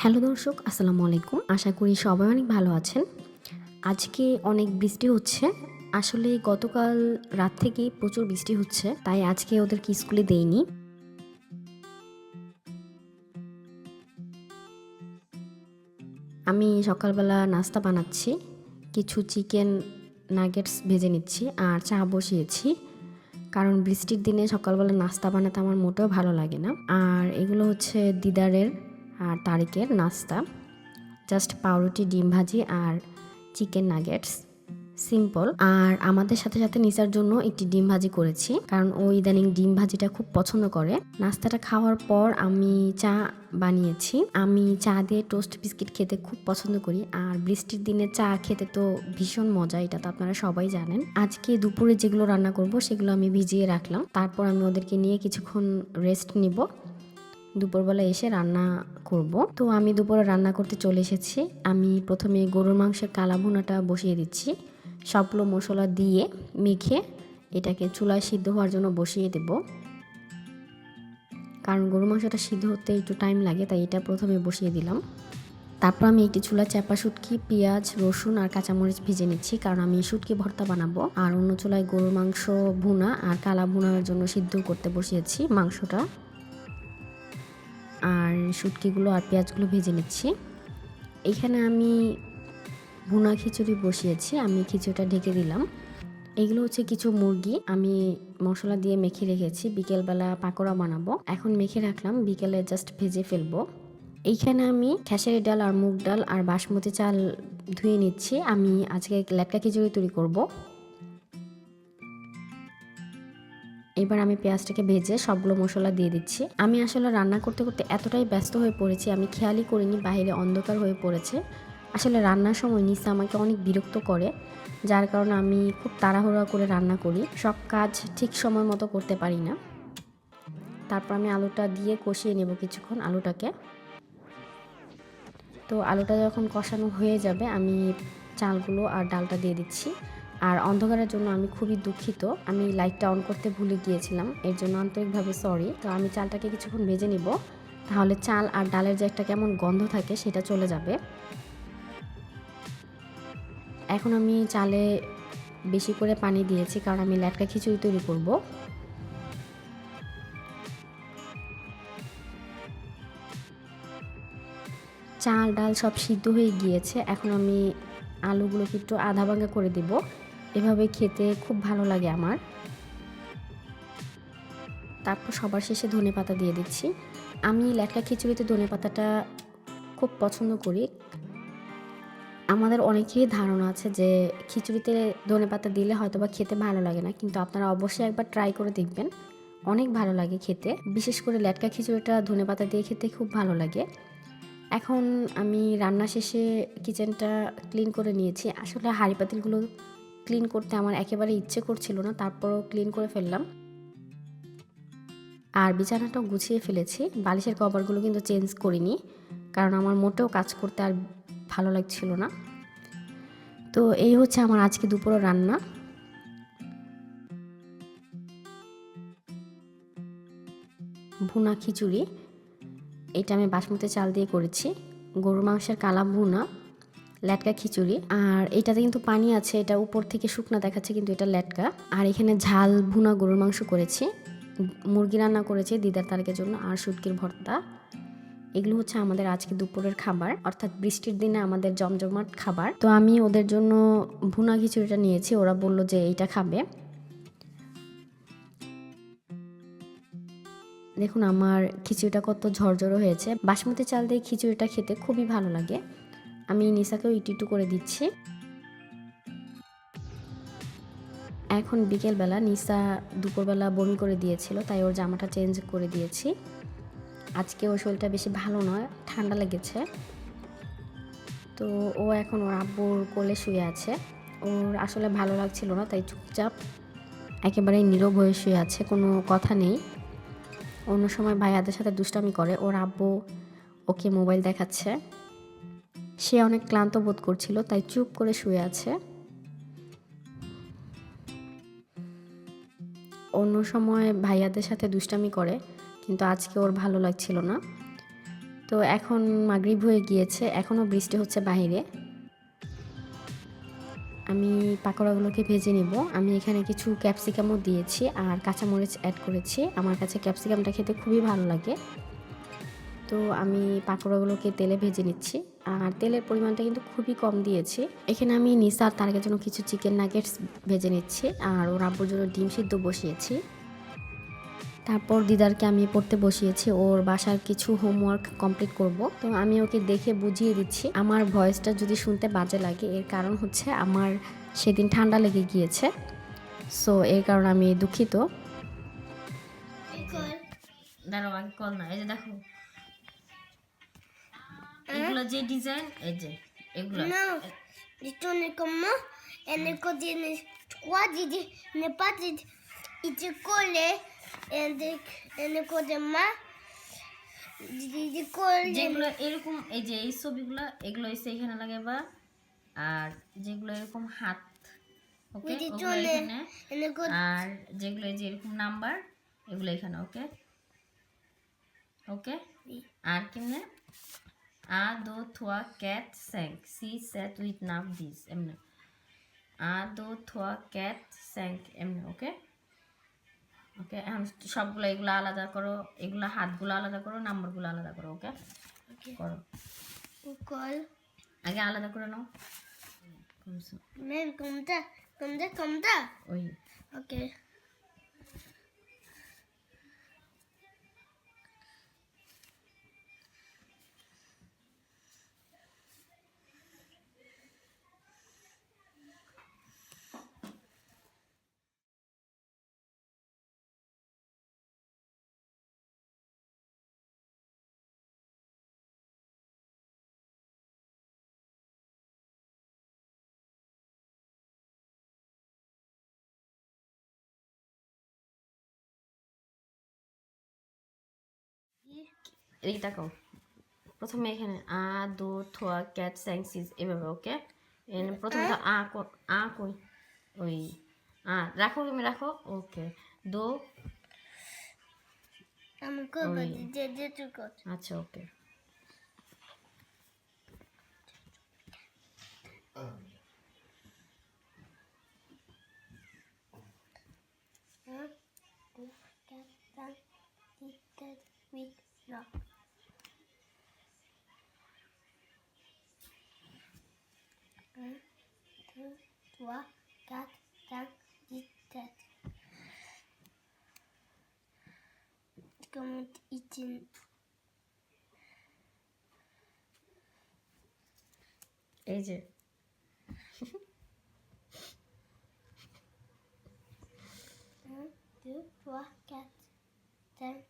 Hello দর্শক, আসসালামু আলাইকুম। আশা করি সবাই অনেক ভালো আছেন। আজকে অনেক বৃষ্টি হচ্ছে। আসলে গতকাল রাত থেকেই প্রচুর বৃষ্টি হচ্ছে, তাই আজকে ওদেরকে স্কুলে দেইনি। আমি সকালবেলা নাস্তা বানাচ্ছি। কিছু চিকেন নাগেটস ভেজে নিচ্ছি আর চা বসিয়েছি। কারণ বৃষ্টির দিনে সকালবেলা নাস্তা বানাতে আমার মোটেও ভালো লাগে না। আর এগুলো হচ্ছে দিদারের আর তারিকের নাস্তা। জাস্ট পাউরুটি, ডিম ভাজি আর চিকেন নাগেটস, সিম্পল। আর আমাদের সাথে সাথে নিসার জন্য একটি ডিম ভাজি করেছি, কারণ ও ইদানিং ডিম ভাজিটা খুব পছন্দ করে। নাস্তাটা খাওয়ার পর আমি চা বানিয়েছি। আমি চা দিয়ে টোস্ট বিস্কিট খেতে খুব পছন্দ করি, আর বৃষ্টির দিনে চা খেতে তো ভীষণ মজা, এটা তো আপনারা সবাই জানেন। আজকে দুপুরে যেগুলো রান্না করব সেগুলো আমি ভিজিয়ে রাখলাম, তারপর আমি ওদেরকে নিয়ে কিছুক্ষণ রেস্ট নিব। দুপুরবেলা এসে রান্না করব। তো আমি দুপুরে রান্না করতে চলে এসেছি। আমি প্রথমে গরুর মাংসের কালা ভুনাটা বসিয়ে দিচ্ছি। সবগুলো মশলা দিয়ে মেখে এটাকে চুলায় সিদ্ধ হওয়ার জন্য বসিয়ে দেব, কারণ গরুর মাংসটা সিদ্ধ হতে একটু টাইম লাগে, তাই এটা প্রথমে বসিয়ে দিলাম। তারপর আমি একটি চুলা চাপা শুটকি, পেঁয়াজ, রসুন আর কাঁচামরিচ ভেজে নিচ্ছি, কারণ আমি শুটকি ভর্তা বানাবো। আর অন্য চুলায় গরুর মাংস ভুনা আর কালা ভুনার জন্য সিদ্ধ করতে বসিয়েছি মাংসটা। আর শুটকিগুলো আর পেঁয়াজগুলো ভেজে নিচ্ছি। এখানে আমি ভুনা খিচুড়ি বসিয়েছি। আমি খিচুড়িটা ঢেকে দিলাম। এগুলো হচ্ছে কিছু মুরগি আমি মশলা দিয়ে মেখে রেখেছি, বিকেলবেলা পাকোড়া বানাবো। এখন মেখে রাখলাম, বিকেলে জাস্ট ভেজে ফেলবো। এইখানে আমি খেসারি ডাল আর মুগ ডাল আর বাসমতি চাল ধুয়ে নিচ্ছি। আমি আজকে লেটকা খিচুড়ি তৈরি করব। এবার আমি পেঁয়াজটাকে ভেজে সবগুলো মশলা দিয়ে দিচ্ছি। আমি আসলে রান্না করতে করতে এতটাই ব্যস্ত হয়ে পড়েছি, আমি খেয়ালই করিনি বাইরে অন্ধকার হয়ে পড়েছে। আসলে রান্নার সময় নিসা আমাকে অনেক বিরক্ত করে, যার কারণে আমি খুব তাড়াহুড়া করে রান্না করি, সব কাজ ঠিক সময় মতো করতে পারি না। তারপর আমি আলুটা দিয়ে কষিয়ে নেব কিছুক্ষণ আলুটাকে। তো আলুটা যখন কষানো হয়ে যাবে আমি চালগুলো আর ডালটা দিয়ে দিচ্ছি। আর অন্ধকারের জন্য আমি খুবই দুঃখিত, আমি লাইটটা অন করতে ভুলে গিয়েছিলাম, এর জন্য আন্তরিকভাবে সরি। তো আমি চালটাকে কিছুক্ষণ ভেজে নিব, তাহলে চাল আর ডালের যে একটা কেমন গন্ধ থাকে সেটা চলে যাবে। এখন আমি চালে বেশি করে পানি দিয়েছি, কারণ আমি লেটকা খিচুড়ি তৈরি করব। চাল ডাল সব সিদ্ধ হয়ে গিয়েছে। এখন আমি আলুগুলোকে একটু আধা ভাঙা করে দেব, এভাবে খেতে খুব ভালো লাগে আমার। তারপর সবার শেষে ধনেপাতা দিয়ে দিচ্ছি। আমি লেটকা খিচুড়িতে ধনেপাতাটা খুব পছন্দ করি। আমাদের অনেকেরই ধারণা আছে যে খিচুড়িতে ধনেপাতা দিলে হয়তো বা খেতে ভালো লাগে না, কিন্তু আপনারা অবশ্যই একবার ট্রাই করে দেখবেন, অনেক ভালো লাগে খেতে। বিশেষ করে লেটকা খিচুড়িটা ধনেপাতা দিয়ে খেতে খুব ভালো লাগে। এখন আমি রান্না শেষে কিচেনটা ক্লিন করে নিয়েছি। আসলে হাঁড়ি পাতিলগুলো ক্লিন করতে আমার একেবারে ইচ্ছে করছিল না, তারপরও ক্লিন করে ফেললাম। আর বিছানাটাও গুছিয়ে ফেলেছি। বালিশের কভারগুলো কিন্তু চেঞ্জ করিনি, কারণ আমার মোটেও কাজ করতে আর ভালো লাগছিল না। তো এই হচ্ছে আমার আজকে দুপুরের রান্না। ভুনা খিচুড়ি, এটা আমি বাসমতি চাল দিয়ে করেছি। গরুর মাংসের কালা ভুনা, লেটকা খিচুড়ি, আর এটাতে কিন্তু পানি আছে, এটা উপর থেকে শুকনা দেখাচ্ছে কিন্তু এটা লেটকা। আর এখানে ঝাল ভুনা গরুর মাংস করেছি, মুরগি রান্না করেছি দিদার তারিকের জন্য, আর শুটকির ভর্তা। এগুলো হচ্ছে আমাদের আজকে দুপুরের খাবার, অর্থাৎ বৃষ্টির দিনে আমাদের জমজমাট খাবার। তো আমি ওদের জন্য ভুনা খিচুড়িটা নিয়েছি, ওরা বলল যে এইটা খাবে। দেখুন আমার খিচুড়িটা কত ঝরঝরো হয়েছে। বাসমতি চাল দিয়ে খিচুড়িটা খেতে খুবই ভালো লাগে। আমি নিসাকেও একটু একটু করে দিচ্ছি। এখন বিকেলবেলা নিসা দুপুরবেলা বমি করে দিয়েছিল, তাই ওর জামাটা চেঞ্জ করে দিয়েছি। আজকে ওর শরীরটা বেশি ভালো নয়, ঠান্ডা লেগেছে। তো ও এখন ওর আব্বুর কোলে শুয়ে আছে। ওর আসলে ভালো লাগছিল না, তাই চুপচাপ একেবারেই নীরব হয়ে শুয়ে আছে, কোনো কথা নেই। অন্য সময় ভাইয়াদের সাথে দুষ্টামি করে, ওর আব্বু ওকে মোবাইল দেখাচ্ছে। সে অনেক ক্লান্ত বোধ করছিল, তাই চুপ করে শুয়ে আছে। অন্য সময় ভাইয়াদের সাথে দুষ্টামি করে, কিন্তু আজকে ওর ভালো লাগছিল না। তো এখন মাগরিব হয়ে গিয়েছে, এখনও বৃষ্টি হচ্ছে বাইরে। আমি পাকোড়াগুলোকে ভেজে নিব। আমি এখানে কিছু ক্যাপসিকামও দিয়েছি আর কাঁচামরিচ অ্যাড করেছি। আমার কাছে ক্যাপসিকামটা খেতে খুবই ভালো লাগে। তো আমি পাকোড়াগুলোকে তেলে ভেজে নিচ্ছি, আর তেলের পরিমাণটা কিন্তু খুবই কম দিয়েছি। এখানে আমি নিসা আর তারেকের জন্য কিছু চিকেন নাগেটস ভেজে নিচ্ছি, আর ওর আব্বুর জন্য ডিম সিদ্ধ বসিয়েছি। তারপর দিদারকে আমি পড়তে বসিয়েছি, ওর বাসার কিছু হোমওয়ার্ক কমপ্লিট করব। তো আমি ওকে দেখে বুঝিয়ে দিচ্ছি। আমার ভয়েসটা যদি শুনতে বাজে লাগে, এর কারণ হচ্ছে আমার সেদিন ঠান্ডা লেগে গিয়েছে, সো এর কারণে আমি দুঃখিত। দাঁড়াও, আগে কল না, এই যে দেখো এগুলো যে ডিজাইন, এই যে এগুলো Je tourne comment et ne continue quoi ne pas il te colle et ne code ma যেগুলো এরকম, এই যে এই ছবিগুলো, এগুলো এসে এখানে লাগাবা। আর যেগুলো এরকম হাত, ওকে, এখানে। আর যেগুলো এই যে এরকম নাম্বার, এগুলো এখানে, ওকে ওকে। আর কেমনে আ দো থোয়া ক্যাট স্যাঙ্ক সি সেট উইথ নাম দিস, এমনি আ দো থোয়া ক্যাট স্যাঙ্ক, এমনি, ওকে ওকে। এখন সবগুলো এগুলো আলাদা করো, এগুলো হাতগুলো আলাদা করো, নাম্বারগুলো আলাদা করো, ওকে করো। আগে আলাদা করে নাও, comme ça ওই ok এদিকে তাকাও। প্রথমে এখানে আ দো থোয়া ক্যাট স্যাং সিজ, এভাবে, ওকে। প্রথমে তো আ কই, ওই রাখো, তুমি রাখো, ওকে। দো, আচ্ছা, ওকে। Trois, quatre, cinq, six, sept. Comment il এই যে un, deux, trois, quatre, cinq.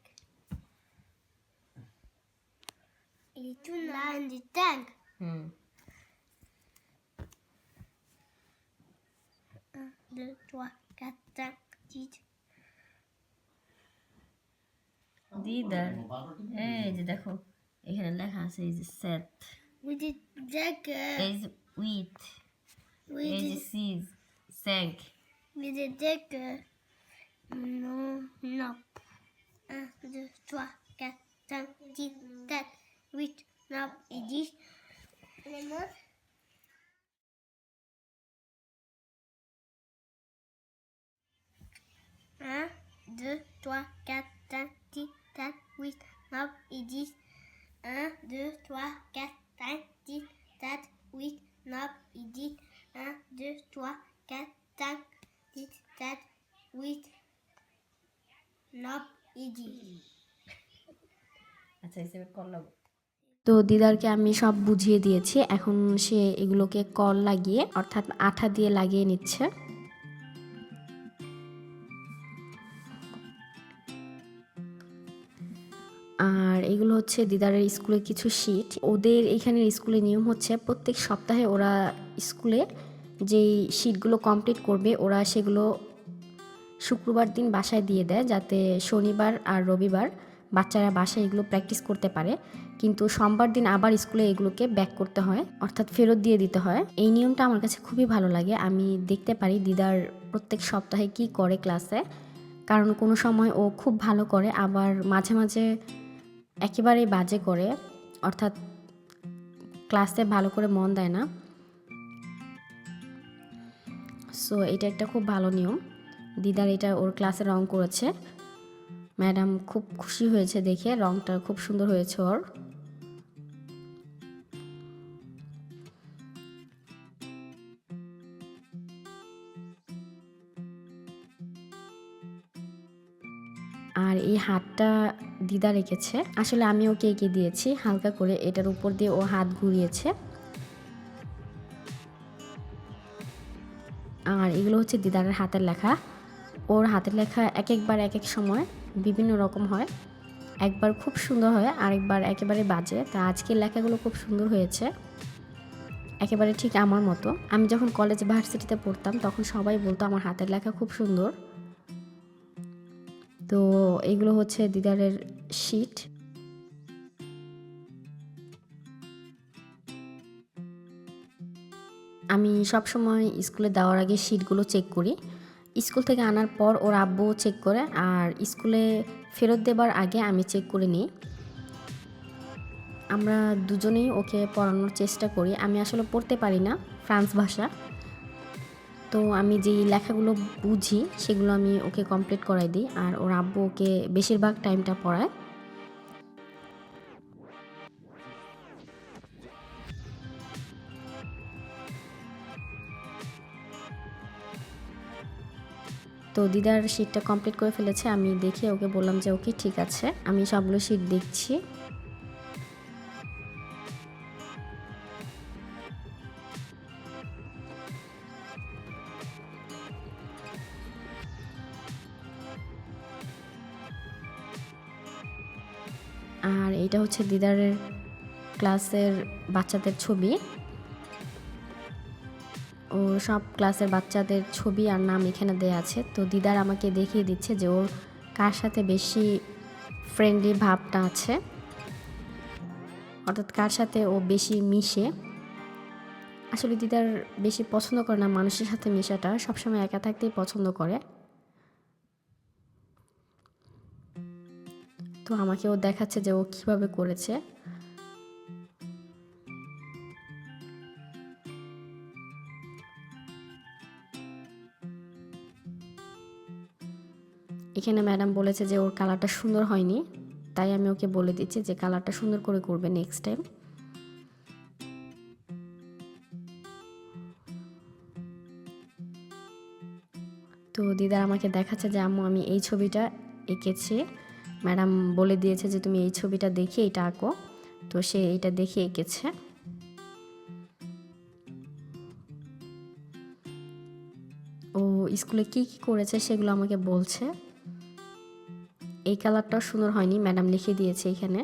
Il est tout là, un des tanks. হুম, 1, 2, 3, 4, 5, 6. দিদার, এই যে দেখো এখানে লেখা আছে, এই যে সেট, With the decker. এই যে উইথ, এই যে সিজ sank, With the decker. Non, non. 1, 2, 3, 4, 5, 6, 7, 8, 9 et 10. Les mots. 1, 2, 3, 4, 5, 6, 7, 8, 9 et 10. 1, 2, 3, 4, 5, 6, 7, 8, 9 et 10. 1, 2, 3, 4, 5, 6, 7, 8, 9 et 10. আচ্ছা, হিসেবে করলাম। তো দিদারকে আমি সব বুঝিয়ে দিয়েছি, এখন সে এগুলোকে কল লাগিয়ে, অর্থাৎ আঠা দিয়ে লাগিয়ে নিচ্ছে। আর এগুলো হচ্ছে দিদারের স্কুলের কিছু শিট। ওদের এখানের স্কুলের নিয়ম হচ্ছে প্রত্যেক সপ্তাহে ওরা স্কুলে যেই শিটগুলো কমপ্লিট করবে, ওরা সেগুলো শুক্রবার দিন বাসায় দিয়ে দেয়, যাতে শনিবার আর রবিবার বাচ্চারা বাসায় এগুলো প্র্যাকটিস করতে পারে। কিন্তু সোমবার দিন আবার স্কুলে এগুলোকে ব্যাক করতে হয়, অর্থাৎ ফেরত দিয়ে দিতে হয়। এই নিয়মটা আমার কাছে খুবই ভালো লাগে। আমি দেখতে পারি দিদার প্রত্যেক সপ্তাহে কি করে ক্লাসে, কারণ কোনো সময় ও খুব ভালো করে, আবার মাঝে মাঝে একেবারেই বাজে করে। অর্থাৎ ক্লাসে ভালো করে মন দেয় না। সো এটা একটা খুব ভালো নিয়ম। দিদার এটা ওর ক্লাসে রং করেছে, ম্যাডাম খুব খুশি হয়েছে দেখে, রংটা খুব সুন্দর হয়েছে ওর। আর এই হাতটা দিদা রেখেছে, আসলে আমি ওকে এঁকে দিয়েছি হালকা করে, এটার উপর দিয়ে ও হাত ঘুরিয়েছে। আর এগুলো হচ্ছে দিদারের হাতের লেখা। ওর হাতের লেখা এক একবার এক এক সময় বিভিন্ন রকম হয়, একবার খুব সুন্দর হয়, আরেকবার একেবারে বাজে। তা আজকের লেখাগুলো খুব সুন্দর হয়েছে, একেবারে ঠিক আমার মতো। আমি যখন কলেজ ভার্সিটিতে পড়তাম তখন সবাই বলতো আমার হাতের লেখা খুব সুন্দর। তো এগুলো হচ্ছে দিদারের শিট। আমি সব সময় স্কুলে দেওয়ার আগে শিটগুলো চেক করি। স্কুল থেকে আনার পর ওর আব্বু চেক করে, আর স্কুলে ফেরত দেবার আগে আমি চেক করে নিই। আমরা দুজনেই ওকে পড়ানোর চেষ্টা করি। আমি আসলে পড়তে পারি না ফ্রান্স ভাষা, তো আমি যেই লেখাগুলো বুঝি সেগুলো আমি ওকে কমপ্লিট করাই দিই, আর ওর আব্বু ওকে বেশিরভাগ টাইমটা পড়ায়। তো দিদার শিটটা কমপ্লিট করে ফেলেছে, আমি দেখে ওকে বললাম যে ওকে ঠিক আছে। আমি সবগুলো শিট দেখছি। আর এটা হচ্ছে দিদারের ক্লাসের বাচ্চাদের ছবি। ও সব ক্লাসের বাচ্চাদের ছবি আর নাম এখানে দেয়া আছে। তো দিদার আমাকে দেখিয়ে দিচ্ছে যে ওর কার সাথে বেশি ফ্রেন্ডলি ভাবটা আছে, অর্থাৎ কার সাথে ও বেশি মিশে। আসলে দিদার বেশি পছন্দ করে না মানুষের সাথে মেশাটা, সবসময় একা থাকতেই পছন্দ করে। তো আমাকে ও দেখাচ্ছে যে ও কিভাবে করেছে। এখানে ম্যাডাম বলেছে যে ওর কালারটা সুন্দর হয়নি, তাই আমি ওকে বলে দিচ্ছি যে কালারটা সুন্দর করে করবে নেক্সট টাইম। তো দিদা আমাকে দেখাচ্ছে যে আম্মু আমি এই ছবিটা এঁকেছি, ম্যাডাম বলে দিয়েছে যে তুমি এই ছবিটা দেখে এটা আঁকো। তো সে এটা দেখে এঁকেছে। ও স্কুলে কি কি করেছে সেগুলো আমাকে বলছে। এই কালারটাও সুন্দর হয়নি, ম্যাডাম লিখে দিয়েছে এখানে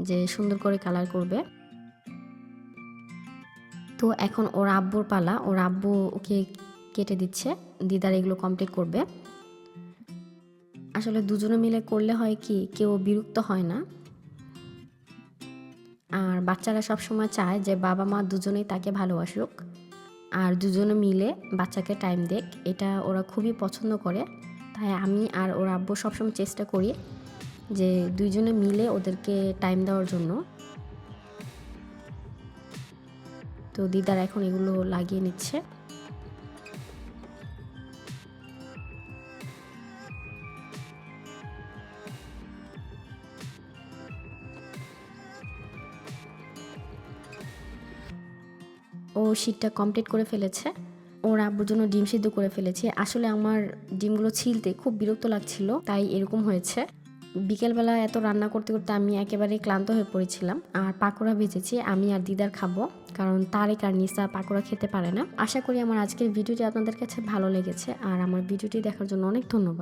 যে সুন্দর করে কালার করবে। তো এখন ওর আব্বুর পালা, ওর আব্বু ওকে কেটে দিচ্ছে, দিদার এগুলো কমপ্লিট করবে। আসলে দুজনে মিলে করলে হয় কি কেউ বিরক্ত হয় না, আর বাচ্চারা সবসময় চায় যে বাবা মা দুজনেই তাকে ভালোবাসুক আর দুজনে মিলে বাচ্চাকে টাইম দেখ, এটা ওরা খুবই পছন্দ করে। তাই আমি আর ওর আব্বু সবসময় চেষ্টা করি যে দুইজনে মিলে ওদেরকে টাইম দেওয়ার জন্য। তো দিদার এখন এগুলো লাগিয়ে নিচ্ছে। ও শীটটা কমপ্লিট করে ফেলেছে। ওর আব্বুর জন্য ডিম সিদ্ধ করে ফেলেছি। আসলে আমার ডিমগুলো ছিলতে খুব বিরক্ত লাগছিল, তাই এরকম হয়েছে। বিকেলবেলা এত রান্না করতে করতে আমি একেবারে ক্লান্ত হয়ে পড়েছিলাম। আর পাকোড়া ভেজেছি, আমি আর দিদার খাবো, কারণ তারেক আর নিসা পাকোড়া খেতে পারে না। আশা করি আমার আজকের ভিডিওটি আপনাদের কাছে ভালো লেগেছে, আর আমার ভিডিওটি দেখার জন্য অনেক ধন্যবাদ।